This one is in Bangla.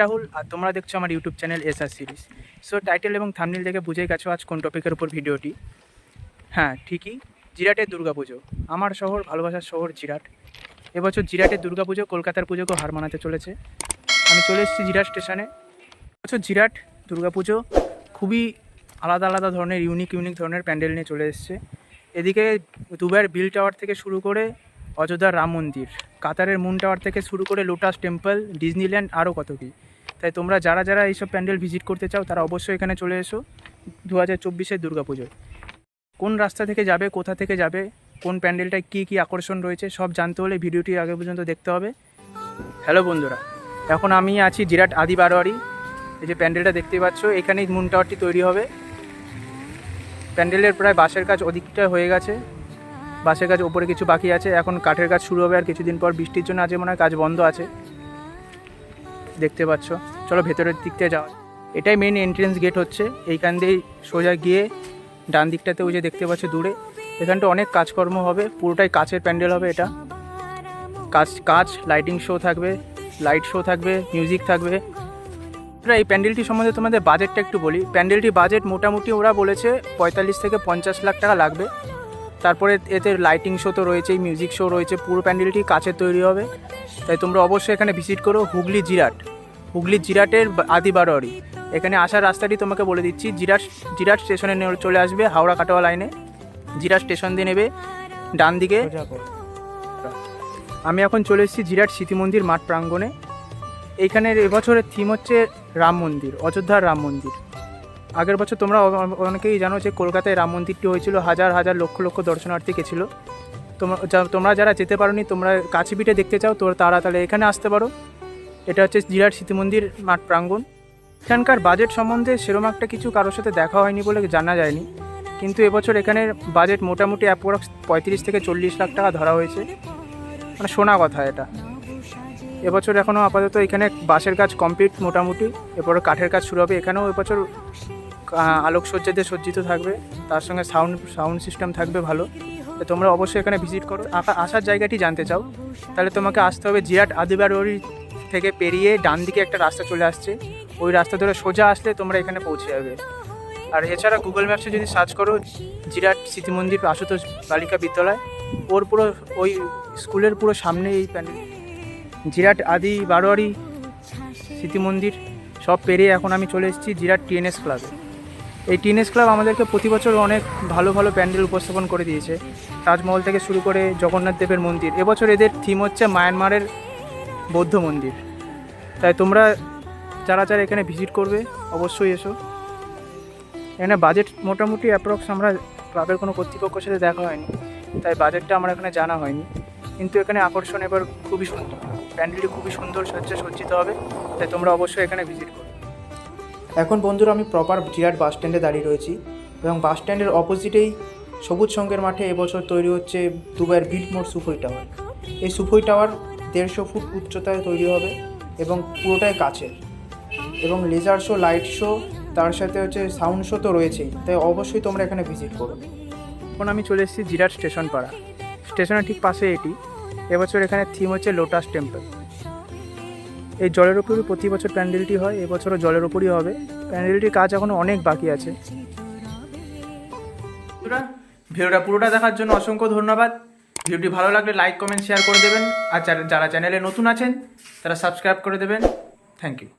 রাহুল, আর তোমরা দেখছো আমার YouTube channel SR series. So title এবং থাম্বনেল দেখে বুঝেই গেছো আজ কোন টপিকের উপর ভিডিওটি। হ্যাঁ ঠিকই, জিরাটের দুর্গাপুজো। আমার শহর, ভালোবাসার শহর জিরাট। এবছর জিরাটের দুর্গাপুজো কলকাতার পুজোকেও হার মানাতে চলেছে। আমি চলে এসেছি জিরাট স্টেশনে। এবছর জিরাট দুর্গাপুজো খুবই আলাদা আলাদা ধরনের ইউনিক ধরনের প্যান্ডেল নিয়ে চলে এসছে। এদিকে দুবাইয়ের বিল টাওয়ার থেকে শুরু করে অযোধ্যার রাম মন্দির, কাতারের মুন টাওয়ার থেকে শুরু করে লোটাস টেম্পল, ডিজনিল্যান্ড, আরও কত কী। তাই তোমরা যারা এইসব প্যান্ডেল ভিজিট করতে চাও তারা অবশ্যই এখানে চলে এসো 2024-এর দুর্গাপুজোয়। কোন রাস্তা থেকে যাবে, কোথা থেকে যাবে, কোন প্যান্ডেলটায় কী আকর্ষণ রয়েছে সব জানতে হলে ভিডিওটি আগে পর্যন্ত দেখতে হবে। হ্যালো বন্ধুরা, এখন আমি আছি জিরাট আদি বারোয়ারি। এই যে প্যান্ডেলটা দেখতেই পাচ্ছ, এখানেই মুন টাওয়ারটি তৈরি হবে। প্যান্ডেলের প্রায় বাঁশের কাজ অধিকটা হয়ে গেছে, বাঁশের কাজ ওপরে কিছু বাকি আছে, এখন কাঠের কাজ শুরু হবে আর কিছুদিন পর। বৃষ্টির জন্য আজ মনে হয় কাজ বন্ধ আছে, দেখতে পাচ্ছ। চলো ভেতরের দিক থেকে যাওয়া। এটাই মেন এন্ট্রেন্স গেট হচ্ছে। এইখান দিয়েই সোজা গিয়ে ডান দিকটাতে ওই যে দেখতে পাচ্ছ দূরে, এখানটা অনেক কাজকর্ম হবে। পুরোটাই কাচের প্যান্ডেল হবে এটা। কাচ লাইটিং শো থাকবে, লাইট শো থাকবে, মিউজিক থাকবে। এই প্যান্ডেলটি সম্বন্ধে তোমাদের বাজেটটা একটু বলি। প্যান্ডেলটি বাজেট মোটামুটি ওরা বলেছে 45 থেকে 50 লাখ টাকা লাগবে। তারপরে এতে লাইটিং শো তো রয়েছেই, মিউজিক শো রয়েছে। পুরো প্যান্ডেলটি কাচের তৈরি হবে। তাই তোমরা অবশ্যই এখানে ভিজিট করো। হুগলি জিরাটের আদি বারোয়ারি। এখানে আসার রাস্তাটি তোমাকে বলে দিচ্ছি। জিরাট স্টেশনে চলে আসবে, হাওড়া কাটোয়া লাইনে। জিরাট স্টেশন দিয়ে নেবে ডান দিকে। আমি এখন চলে এসেছি জিরাট স্মৃতি মন্দির মাঠ প্রাঙ্গণে। এইখানের এবছরের থিম হচ্ছে রাম মন্দির, অযোধ্যার রাম মন্দির। আগের বছর তোমরা অনেকেই জানো যে কলকাতায় রাম মন্দিরটি হয়েছিল, হাজার হাজার লক্ষ দর্শনার্থী গেছিলো। তোমরা যারা যেতে পারোনি, তোমরা কাছে পিঠে দেখতে চাও তো তারা তাহলে এখানে আসতে পারো। এটা হচ্ছে জিরাট স্মৃতি মন্দির মাঠ প্রাঙ্গণ। এখানকার বাজেট সম্বন্ধে সেরকম একটা কিছু কারোর সাথে দেখা হয়নি বলে জানা যায়নি, কিন্তু এবছর এখানের বাজেট মোটামুটি অ্যাপ্রক্স 35 থেকে 40 লাখ টাকা ধরা হয়েছে, মানে শোনা কথা এটা। এবছর এখনও আপাতত এখানে বাঁশের কাজ কমপ্লিট মোটামুটি, এরপরে কাঠের কাজ শুরু হবে। এখানেও এবছর আলোকসজ্জা দিয়ে সজ্জিত থাকবে, তার সঙ্গে সাউন্ড সিস্টেম থাকবে ভালো। তোমরা অবশ্যই এখানে ভিজিট করো। আসার জায়গাটি জানতে চাও তাহলে তোমাকে আসতে হবে জিরাট আদি বারোয়ারি থেকে পেরিয়ে ডান দিকে একটা রাস্তা চলে আসছে, ওই রাস্তা ধরে সোজা আসলে তোমরা এখানে পৌঁছে যাবে। আর এছাড়া গুগল ম্যাপসে যদি সার্চ করো জিরাট স্মৃতি মন্দির আশুতোষ বালিকা বিদ্যালয়, ওর পুরো ওই স্কুলের পুরো সামনে এই প্যান্ডেল। জিরাট আদি বারোয়ারি, স্মৃতি মন্দির সব পেরিয়ে এখন আমি চলে এসেছি জিরাট টিএনএস ক্লাবে। এই টিএনএস ক্লাব আমাদেরকে প্রতি বছর অনেক ভালো প্যান্ডেল উপস্থাপন করে দিয়েছে, তাজমহল থেকে শুরু করে জগন্নাথ দেবের মন্দির। এবছর এদের থিম হচ্ছে মায়ানমারের বৌদ্ধ মন্দির। তাই তোমরা যারা এখানে ভিজিট করবে অবশ্যই এসো। এখানে বাজেট মোটামুটি অ্যাপ্রক্স, আমরা ক্লাবের কোনো কর্তৃপক্ষের সাথে দেখা হয়নি তাই বাজেটটা আমার এখানে জানা হয়নি, কিন্তু এখানে আকর্ষণ এবার খুবই সুন্দর। প্যান্ডেলটি খুবই সুন্দর সজ্জিত হবে, তাই তোমরা অবশ্যই এখানে ভিজিট করো। এখন বন্ধুরা আমি প্রপার জিরাট বাস স্ট্যান্ডে দাঁড়িয়ে রয়েছি, এবং বাস স্ট্যান্ডের অপোজিটেই সবুজ সঙ্গের মাঠে এবছর তৈরি হচ্ছে দুবাইয়ের বিল্টমোর সুফই টাওয়ার। এই সুফই টাওয়ার 150 ফুট উচ্চতায় তৈরি হবে এবং পুরোটাই কাচের, এবং লেজার শো, লাইট শো, তার সাথে হচ্ছে সাউন্ড শো তো রয়েছেই। তাই অবশ্যই তোমরা এখানে ভিজিট করো। এখন আমি চলে এসেছি জিরাট স্টেশন পাড়া। স্টেশনের ঠিক পাশে এটি। এবছর এখানে থিম হচ্ছে লোটাস টেম্পল। এই জলের ওপরই প্রতি বছর প্যান্ডেলটি হয়, এবছরও জলের ওপরই হবে। প্যান্ডেলটির কাজ এখনও অনেক বাকি আছে। ভিডিওটা পুরোটা দেখার জন্য অসংখ্য ধন্যবাদ। ভিডিওটি ভালো লাগলে লাইক, কমেন্ট, শেয়ার করে দেবেন। আর যারা চ্যানেলে নতুন আছেন তারা সাবস্ক্রাইব করে দেবেন। Thank you.